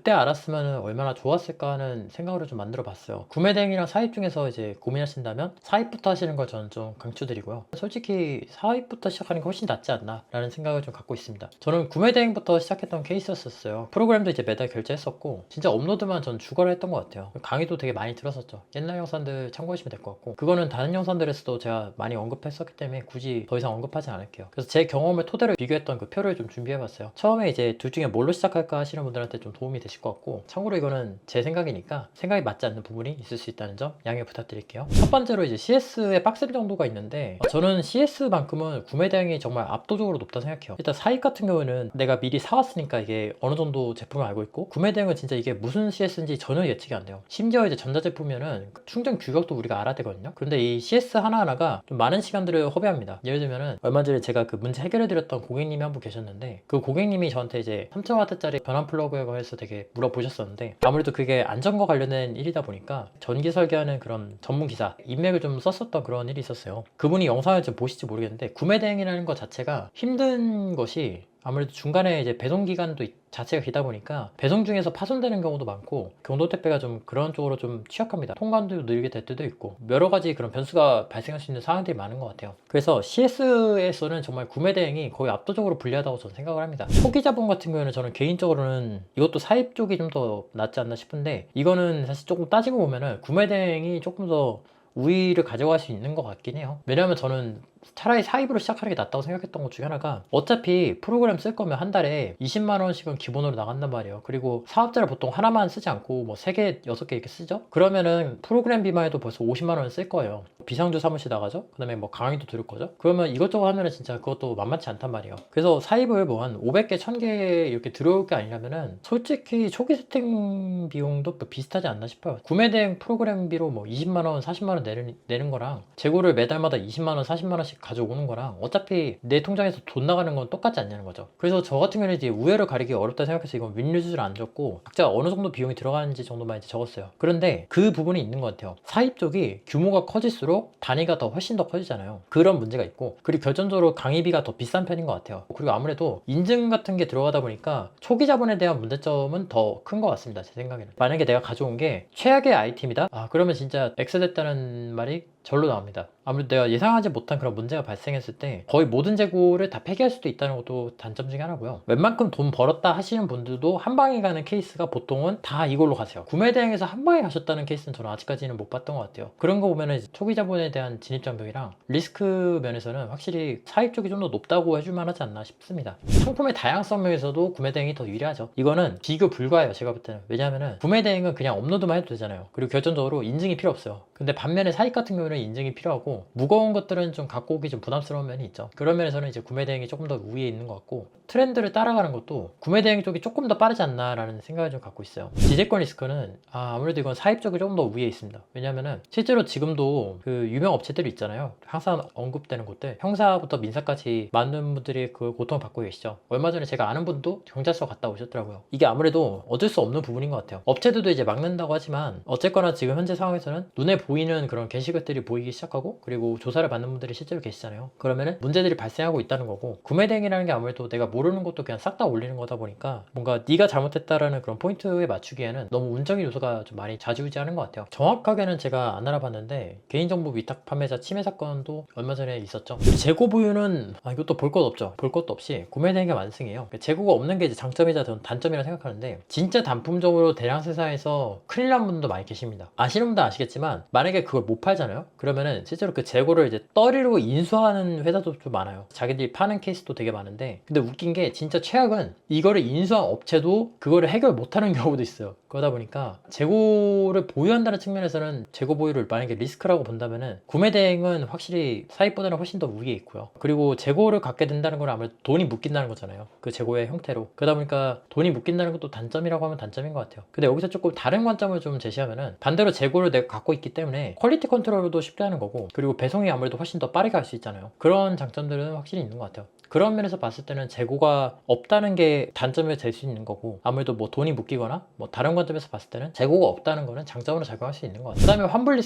그때 알았으면 얼마나 좋았을까 하는 생각을 좀 만들어 봤어요. 구매 대행이랑 사입 중에서 이제 고민하신다면 사입부터 하시는 걸 저는 좀 강추드리고요. 솔직히 사입부터 시작하는 게 훨씬 낫지 않나 라는 생각을 좀 갖고 있습니다. 저는 구매 대행부터 시작했던 케이스였었어요. 프로그램도 이제 매달 결제했었고 진짜 업로드만 전 주거를 했던 것 같아요. 강의도 되게 많이 들었었죠. 옛날 영상들 참고하시면 될 것 같고, 그거는 다른 영상들에서도 제가 많이 언급했었기 때문에 굳이 더 이상 언급하지 않을게요. 그래서 제 경험을 토대로 비교했던 그 표를 좀 준비해봤어요. 처음에 이제 둘 중에 뭘로 시작할까 하시는 분들한테 좀 도움이 되실 것 같고, 참고로 이거는 제 생각이니까 생각이 맞지 않는 부분이 있을 수 있다는 점 양해 부탁드릴게요. 첫 번째로 이제 CS의 빡셈 정도가 있는데, 저는 CS만큼은 구매 대행이 정말 압도적으로 높다 생각해요. 일단 사입 같은 경우는 내가 미리 사왔으니까 이게 어느 정도 제품을 알고 있고, 구매 대행은 진짜 이게 무슨 CS인지 전혀 예측이 안 돼요. 심지어 이제 전자제품이면은 충전 규격도 우리가 알아야 되거든요. 그런데 이 CS 하나하나가 좀 많은 시간들을 허비합니다. 예를 들면은 얼마 전에 제가 그 문제 해결해드렸던 고객님이 한 분 계셨는데, 그 고객님이 저한테 이제 3000W짜리 변환 플러그에 관해서 되게 물어보셨었는데, 아무래도 그게 안전과 관련된 일이다 보니까 전기 설계하는 그런 전문 기사 인맥을 좀 썼었던 그런 일이 있었어요. 그분이 영상을 좀 보실지 모르겠는데, 구매 대행이라는 것 자체가 힘든 것이 아무래도 중간에 이제 배송 기간도 자체가 길다 보니까 배송 중에서 파손되는 경우도 많고, 경로택배가 좀 그런 쪽으로 좀 취약합니다. 통관도 느리게 될 때도 있고 여러 가지 그런 변수가 발생할 수 있는 상황들이 많은 것 같아요. 그래서 CS에서는 정말 구매 대행이 거의 압도적으로 불리하다고 저는 생각을 합니다. 초기 자본 같은 경우에는 저는 개인적으로는 이것도 사입 쪽이 좀 더 낫지 않나 싶은데, 이거는 사실 조금 따지고 보면은 구매 대행이 조금 더 우위를 가져갈 수 있는 것 같긴 해요. 왜냐하면 저는 차라리 사입으로 시작하는 게 낫다고 생각했던 것 중에 하나가, 어차피 프로그램 쓸 거면 한 달에 20만원씩은 기본으로 나간단 말이에요. 그리고 사업자를 보통 하나만 쓰지 않고 뭐 3개, 6개 이렇게 쓰죠? 그러면은 프로그램비만 해도 벌써 50만원을 쓸 거예요. 비상주 사무실 나가죠? 그 다음에 뭐 강의도 들을 거죠? 그러면 이것저것 하면은 진짜 그것도 만만치 않단 말이에요. 그래서 사입을 뭐 한 500개, 1000개 이렇게 들어올 게 아니라면은 솔직히 초기 세팅 비용도 비슷하지 않나 싶어요. 구매 대행 프로그램비로 뭐 20만원, 40만원 내는 거랑 재고를 매달마다 20만원, 40만원씩 가져오는 거랑 어차피 내 통장에서 돈 나가는 건 똑같지 않냐는 거죠. 그래서 저 같은 경우는 이제 우회를 가리기 어렵다 생각해서 이건 윈류즈를 안 적고 각자 어느 정도 비용이 들어가는지 정도만 이제 적었어요. 그런데 그 부분이 있는 것 같아요. 사입 쪽이 규모가 커질수록 단위가 훨씬 더 커지잖아요. 그런 문제가 있고, 그리고 결정적으로 강의비가 더 비싼 편인 것 같아요. 그리고 아무래도 인증 같은 게 들어가다 보니까 초기 자본에 대한 문제점은 더 큰 것 같습니다. 제 생각에는. 만약에 내가 가져온 게 최악의 아이템이다? 그러면 진짜 X됐다는 말이 절로 나옵니다. 아무래도 내가 예상하지 못한 그런 문제가 발생했을 때 거의 모든 재고를 다 폐기할 수도 있다는 것도 단점 중에 하나고요. 웬만큼 돈 벌었다 하시는 분들도 한 방에 가는 케이스가 보통은 다 이걸로 가세요. 구매 대행에서 한 방에 가셨다는 케이스는 저는 아직까지는 못 봤던 것 같아요. 그런 거 보면은 초기 자본에 대한 진입 장벽이랑 리스크 면에서는 확실히 사입 쪽이 좀 더 높다고 해줄 만하지 않나 싶습니다. 상품의 다양성 면에서도 구매 대행이 더 유리하죠. 이거는 비교 불가해요, 제가 볼 때는. 왜냐면은 구매 대행은 그냥 업로드만 해도 되잖아요. 그리고 결정적으로 인증이 필요 없어요. 근데 반면에 사입 같은 경우는 인증이 필요하고, 무거운 것들은 좀 갖고 오기 좀 부담스러운 면이 있죠. 그런 면에서는 이제 구매 대행이 조금 더 우위에 있는 것 같고, 트렌드를 따라가는 것도 구매 대행 쪽이 조금 더 빠르지 않나 라는 생각을 좀 갖고 있어요. 지재권 리스크는 아무래도 이건 사입 쪽이 조금 더 위에 있습니다. 왜냐면은 실제로 지금도 그 유명 업체들이 있잖아요. 항상 언급되는 곳들, 형사부터 민사까지 많은 분들이 그 고통을 받고 계시죠. 얼마 전에 제가 아는 분도 경찰서 갔다 오셨더라고요. 이게 아무래도 어쩔 수 없는 부분인 것 같아요. 업체들도 이제 막는다고 하지만 어쨌거나 지금 현재 상황에서는 눈에 보이는 그런 게시글들이 보이기 시작하고, 그리고 조사를 받는 분들이 실제로 계시잖아요. 그러면은 문제들이 발생하고 있다는 거고, 구매 대행이라는 게 아무래도 내가 모르는 것도 그냥 싹 다 올리는 거다 보니까 뭔가 네가 잘못했다라는 그런 포인트에 맞추기에는 너무 운적인 요소가 좀 많이 좌지우지하는 것 같아요. 정확하게는 제가 안 알아봤는데 개인정보 위탁 판매자 침해 사건도 얼마 전에 있었죠. 재고 보유는 이것도 볼 것 없죠. 볼 것도 없이 구매 대행이 완승이에요. 재고가 없는 게 이제 장점이자 저는 단점이라 생각하는데, 진짜 단품적으로 대량 생산해서 큰일 난 분도 많이 계십니다. 아시는 분도 아시겠지만 만약에 그걸 못 팔잖아요. 그러면은 실제로 그 재고를 이제 떠리로 인수하는 회사도 좀 많아요. 자기들이 파는 케이스도 되게 많은데, 근데 웃긴 게 진짜 최악은 이거를 인수한 업체도 그거를 해결 못하는 경우도 있어요. 그러다 보니까 재고를 보유한다는 측면에서는 재고 보유를 만약에 리스크라고 본다면은 구매 대행은 확실히 사입보다는 훨씬 더 위에 있고요. 그리고 재고를 갖게 된다는 건 아무래도 돈이 묶인다는 거잖아요. 그 재고의 형태로. 그러다 보니까 돈이 묶인다는 것도 단점이라고 하면 단점인 것 같아요. 근데 여기서 조금 다른 관점을 좀 제시하면은, 반대로 재고를 내가 갖고 있기 때문에 퀄리티 컨트롤도 쉽게 하는 거고, 그리고 배송이 아무래도 훨씬 더 빠르게 할 수 있잖아요. 그런 장점들은 확실히 있는 것 같아요. 그런 면에서 봤을 때는 재고가 없다는 게 단점이 될 수 있는 거고, 아무래도 뭐 돈이 묶이거나 뭐 다른 관점에서 봤을 때는 재고가 없다는 거는 장점으로 작용할 수 있는 것 같아요. 그 다음에 환불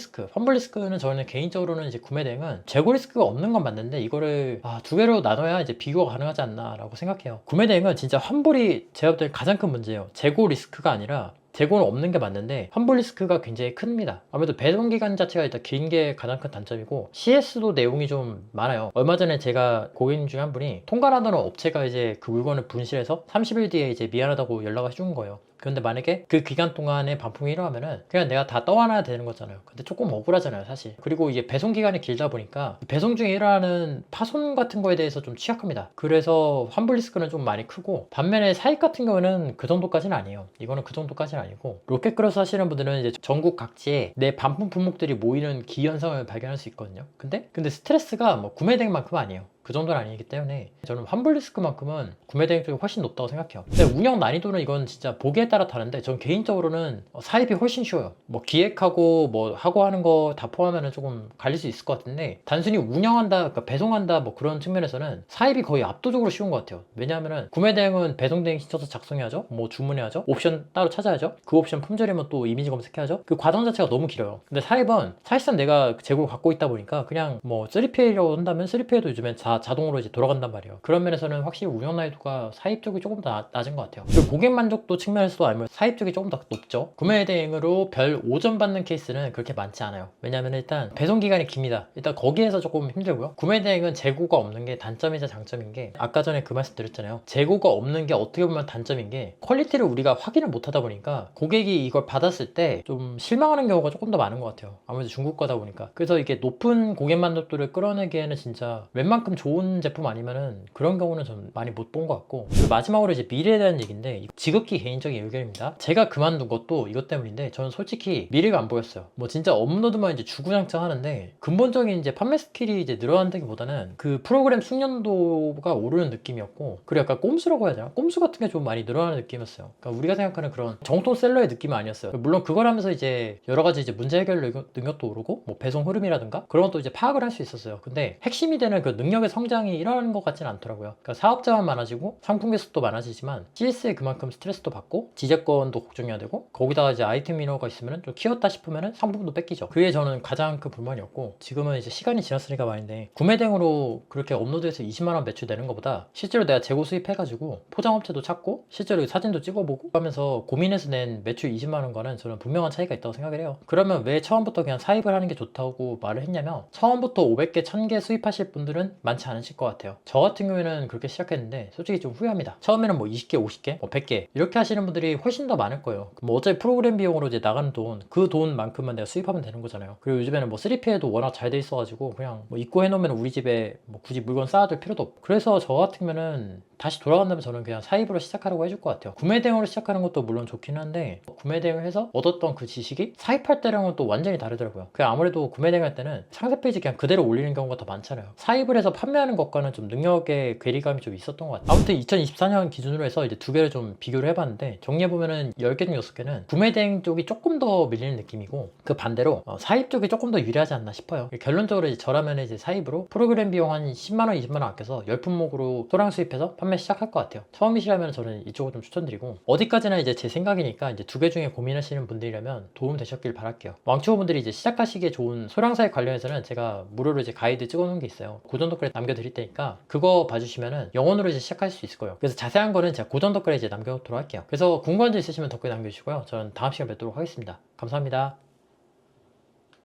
리스크는 저는 개인적으로는 이제 구매 대행은 재고 리스크가 없는 건 맞는데 이거를 두 개로 나눠야 이제 비교가 가능하지 않나 라고 생각해요. 구매 대행은 진짜 환불이 제가 볼 때 가장 큰 문제예요. 재고 리스크가 아니라, 재고는 없는 게 맞는데 환불 리스크가 굉장히 큽니다. 아무래도 배송 기간 자체가 일단 긴 게 가장 큰 단점이고, CS도 내용이 좀 많아요. 얼마 전에 제가 고객님 중에 한 분이 통관하던 업체가 이제 그 물건을 분실해서 30일 뒤에 이제 미안하다고 연락을 해준 거예요. 그런데 만약에 그 기간 동안에 반품이 일어나면은 그냥 내가 다 떠안아야 되는 거잖아요. 근데 조금 억울하잖아요, 사실. 그리고 이게 배송 기간이 길다 보니까 배송 중에 일어나는 파손 같은 거에 대해서 좀 취약합니다. 그래서 환불 리스크는 좀 많이 크고, 반면에 사입 같은 경우는 그 정도까지는 아니에요. 이거는 그 정도까지는 아니고, 로켓크로스 하시는 분들은 이제 전국 각지에 내 반품 품목들이 모이는 기현상을 발견할 수 있거든요. 근데 스트레스가 뭐 구매 대행만큼은 아니에요. 그 정도는 아니기 때문에 저는 환불 리스크만큼은 구매 대행 쪽이 훨씬 높다고 생각해요. 근데 운영 난이도는 이건 진짜 보기에 따라 다른데, 전 개인적으로는 사입이 훨씬 쉬워요. 뭐 기획하고 뭐 하고 하는 거 다 포함하면 조금 갈릴 수 있을 것 같은데, 단순히 운영한다, 그러니까 배송한다 뭐 그런 측면에서는 사입이 거의 압도적으로 쉬운 것 같아요. 왜냐하면은 구매 대행은 배송 대행 신청서 작성해야죠, 뭐 주문해야죠, 옵션 따로 찾아야죠, 그 옵션 품절이면 또 이미지 검색해야죠. 그 과정 자체가 너무 길어요. 근데 사입은 사실상 내가 재고를 갖고 있다 보니까 그냥 뭐 3PA라고 한다면 3PA도 요즘엔 자동으로 이제 돌아간단 말이에요. 그런 면에서는 확실히 운영 난이도가 사입 쪽이 조금 더 낮은 것 같아요. 그리고 고객 만족도 측면에서도 알면 사입 쪽이 조금 더 높죠. 구매 대행으로 별 5점 받는 케이스는 그렇게 많지 않아요. 왜냐하면 일단 배송 기간이 깁니다. 일단 거기에서 조금 힘들고요. 구매 대행은 재고가 없는 게 단점이자 장점인 게, 아까 전에 그 말씀 드렸잖아요. 재고가 없는 게 어떻게 보면 단점인 게, 퀄리티를 우리가 확인을 못 하다 보니까 고객이 이걸 받았을 때 좀 실망하는 경우가 조금 더 많은 것 같아요. 아무래도 중국 거다 보니까. 그래서 이게 높은 고객 만족도를 끌어내기에는 진짜 웬만큼 좋은 제품 아니면은 그런 경우는 좀 많이 못 본 것 같고, 그리고 마지막으로 이제 미래에 대한 얘기인데, 지극히 개인적인 의견입니다. 제가 그만둔 것도 이것 때문인데, 저는 솔직히 미래가 안 보였어요. 뭐 진짜 업로드만 이제 주구장창 하는데 근본적인 이제 판매 스킬이 이제 늘어난다기보다는 그 프로그램 숙련도가 오르는 느낌이었고, 그리고 약간 꼼수라고 해야 되나? 꼼수 같은 게 좀 많이 늘어나는 느낌이었어요. 그러니까 우리가 생각하는 그런 정통 셀러의 느낌은 아니었어요. 물론 그걸 하면서 이제 여러 가지 이제 문제 해결 능력도 오르고, 뭐 배송 흐름이라든가 그런 것도 이제 파악을 할 수 있었어요. 근데 핵심이 되는 그 능력의 성장이 일어나는 것 같지는 않더라고요. 그러니까 사업자만 많아지고 상품 개수도 많아지지만 CS에 그만큼 스트레스도 받고 지재권도 걱정해야 되고, 거기다가 이제 아이템 민호가 있으면 좀 키웠다 싶으면 상품도 뺏기죠. 그게 저는 가장 큰 불만이었고, 지금은 이제 시간이 지났으니까 말인데, 구매 대행으로 그렇게 업로드해서 20만원 매출 내는 것보다 실제로 내가 재고 수입해가지고 포장업체도 찾고 실제로 사진도 찍어보고 하면서 고민해서 낸 매출 20만원과는 저는 분명한 차이가 있다고 생각을 해요. 그러면 왜 처음부터 그냥 사입을 하는 게 좋다고 말을 했냐면, 처음부터 500개, 1000개 수입하실 분들은 많지 않으실 것 같아요. 저 같은 경우에는 그렇게 시작했는데 솔직히 좀 후회합니다. 처음에는 뭐 20개, 50개, 뭐 100개 이렇게 하시는 분들이 훨씬 더 많을 거예요. 뭐 어차피 프로그램 비용으로 이제 나가는 돈, 그 돈만큼만 내가 수입하면 되는 거잖아요. 그리고 요즘에는 뭐 3P에도 워낙 잘 돼 있어가지고 그냥 뭐 입고 해놓으면 우리 집에 뭐 굳이 물건 쌓아둘 필요도 없고, 그래서 저 같으면은 다시 돌아간다면 저는 그냥 사입으로 시작하라고 해줄 것 같아요. 구매 대행으로 시작하는 것도 물론 좋긴 한데, 구매 대행을 해서 얻었던 그 지식이 사입할 때랑은 또 완전히 다르더라고요. 그냥 아무래도 구매 대행 할 때는 상세 페이지 그냥 그대로 올리는 경우가 더 많잖아요. 사입을 해서 판매하는 것과는 좀 능력의 괴리감이 좀 있었던 것 같아요. 아무튼 2024년 기준으로 해서 이제 두 개를 좀 비교를 해봤는데, 정리해보면은 10개 중 6개는 구매 대행 쪽이 조금 더 밀리는 느낌이고, 그 반대로 사입 쪽이 조금 더 유리하지 않나 싶어요. 결론적으로 이제 저라면 이제 사입으로 프로그램 비용 한 10만원, 20만원 아껴서 10품목으로 소량 수입해서 판매 시작할 것 같아요. 처음이시라면 저는 이쪽을 좀 추천드리고, 어디까지나 이제 제 생각이니까 이제 두 개 중에 고민하시는 분들이라면 도움 되셨길 바랄게요. 왕초보분들이 이제 시작하시기에 좋은 소량 사입 관련해서는 제가 무료로 이제 가이드 찍어 놓은 게 있어요. 고정 댓글에 남겨드릴 테니까 그거 봐주시면은 영원으로 이제 시작할 수 있을 거예요. 그래서 자세한 거는 제가 고정 댓글에 이제 남겨놓도록 할게요. 그래서 궁금한 점 있으시면 댓글 남겨주시고요. 저는 다음 시간에 뵙도록 하겠습니다. 감사합니다.